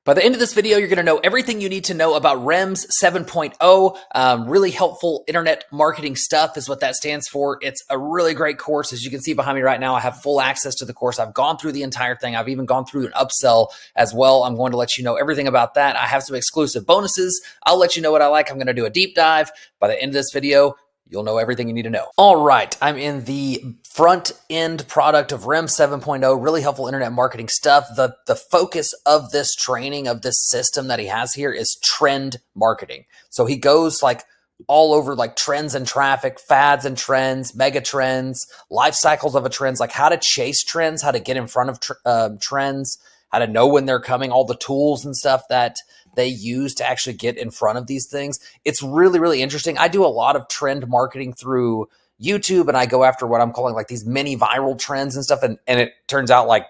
By the end of this video, you're going to know everything you need to know about RHIMS 7.0. Really helpful internet marketing stuff is what that stands for. It's a really great course. As you can see behind me right now, I have full access to the course. I've gone through the entire thing. I've even gone through an upsell as well. I'm going to let you know everything about that. I have some exclusive bonuses. I'll let you know what I like. I'm going to do a deep dive. By the end of this video, you'll know everything you need to know. All right, I'm in the front end product of RHIMS 7.0, really helpful internet marketing stuff. The focus of this training, of this system that he has here is trend marketing. So he goes like all over like trends and traffic, fads and trends, mega trends, life cycles of a trends, like how to chase trends, how to get in front of trends, how to know when they're coming, all the tools and stuff that they use to actually get in front of these things. It's really, really interesting. I do a lot of trend marketing through YouTube, and I go after what I'm calling like these mini viral trends and stuff. And it turns out like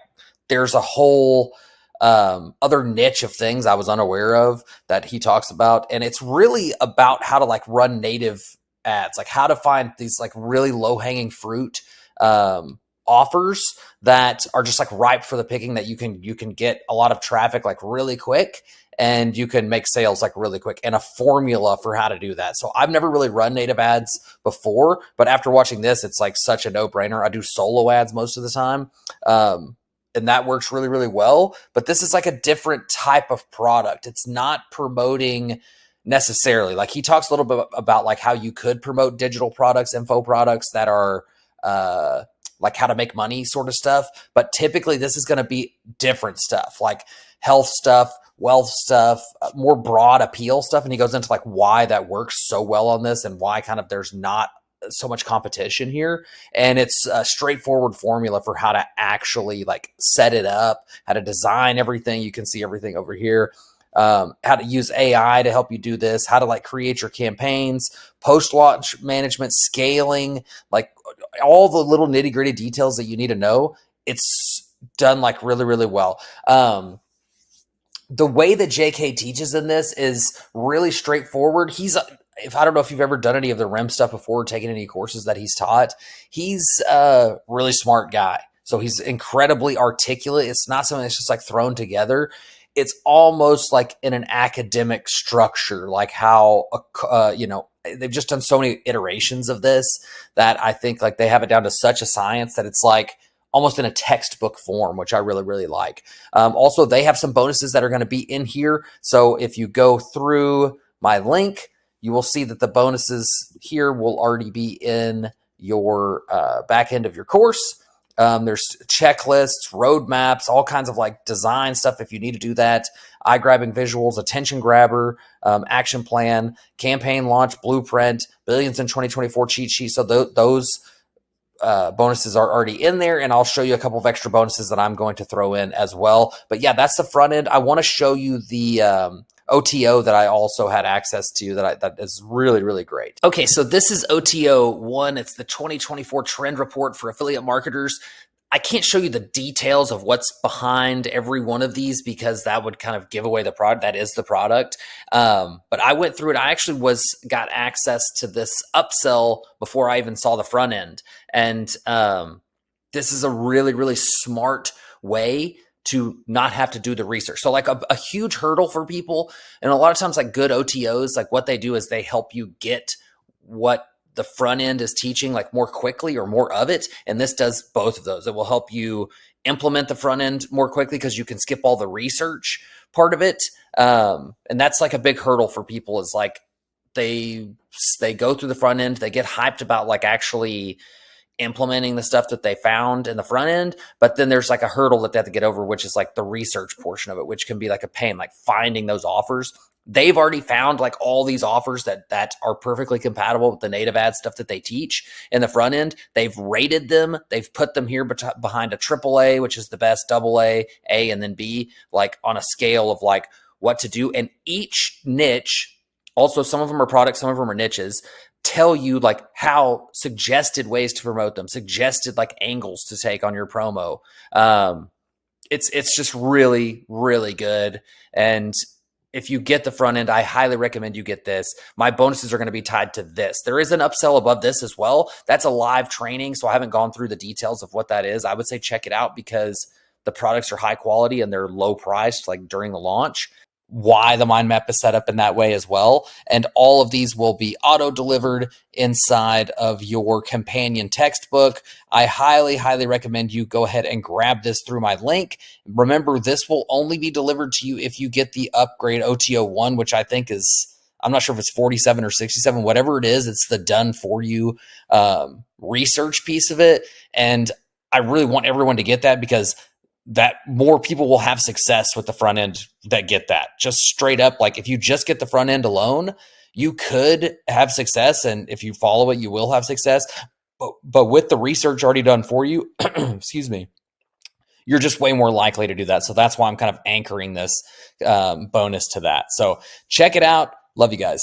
there's a whole other niche of things I was unaware of that he talks about. And it's really about how to like run native ads, like how to find these like really low hanging fruit offers that are just like ripe for the picking, that you can get a lot of traffic like really quick, and you can make sales like really quick, and a formula for how to do that. So I've never really run native ads before, but after watching this, it's like such a no-brainer. I do solo ads most of the time. And that works really, really well. But this is like a different type of product. It's not promoting necessarily. Like he talks a little bit about like how you could promote digital products, info products that are like how to make money sort of stuff. But typically this is going to be different stuff, like health stuff, wealth stuff, more broad appeal stuff. And he goes into like why that works so well on this and why kind of there's not so much competition here. And it's a straightforward formula for how to actually like set it up, how to design everything. You can see everything over here. How to use AI to help you do this, how to like create your campaigns, post-launch management, scaling, like all the little nitty-gritty details that you need to know. It's done like really, really well. The way that JK teaches in this is really straightforward. I don't know if you've ever done any of the RHIMS stuff before, or taken any courses that he's taught. He's a really smart guy. So he's incredibly articulate. It's not something that's just like thrown together. It's almost like in an academic structure, like how, they've just done so many iterations of this that I think like they have it down to such a science that it's like almost in a textbook form, which I really, really like. Also, they have some bonuses that are going to be in here. So if you go through my link, you will see that the bonuses here will already be in your back end of your course. There's checklists, roadmaps, all kinds of like design stuff if you need to do that, eye-grabbing visuals, attention grabber, action plan, campaign launch blueprint, billions in 2024 cheat sheet. So those bonuses are already in there, and I'll show you a couple of extra bonuses that I'm going to throw in as well. But yeah, that's the front end. I want to show you the OTO that I also had access to that is really, really great. Okay, so this is OTO 1. It's the 2024 trend report for affiliate marketers. I can't show you the details of what's behind every one of these because that would kind of give away the product. That is the product. But I went through it. I actually got access to this upsell before I even saw the front end. And this is a really, really smart way to not have to do the research. So like a huge hurdle for people, and a lot of times like good OTOs, like what they do is they help you get what the front end is teaching like more quickly or more of it. And this does both of those. It will help you implement the front end more quickly because you can skip all the research part of it. And that's like a big hurdle for people, is like they go through the front end, they get hyped about like actually implementing the stuff that they found in the front end, but then there's like a hurdle that they have to get over, which is like the research portion of it, which can be like a pain, like finding those offers. They've already found like all these offers that are perfectly compatible with the native ad stuff that they teach in the front end. They've rated them. They've put them here behind a AAA, which is the best, AA, A, and then B, like on a scale of like what to do. And each niche, also some of them are products, some of them are niches, tell you like how suggested ways to promote them, suggested like angles to take on your promo. It's just really, really good. And if you get the front end, I highly recommend you get this. My bonuses are going to be tied to this. There is an upsell above this as well. That's a live training, so I haven't gone through the details of what that is. I would say check it out because the products are high quality and they're low priced, like during the launch, why the mind map is set up in that way as well. And all of these will be auto delivered inside of your companion textbook. I highly, highly recommend you go ahead and grab this through my link. Remember, this will only be delivered to you if you get the upgrade OTO 1, which I think is, I'm not sure if it's 47 or 67, whatever it is, it's the done for you research piece of it. And I really want everyone to get that, because that more people will have success with the front end that get that. Just straight up, like if you just get the front end alone, you could have success. And if you follow it, you will have success. But with the research already done for you, excuse me, you're just way more likely to do that. So that's why I'm kind of anchoring this bonus to that. So check it out. Love you guys.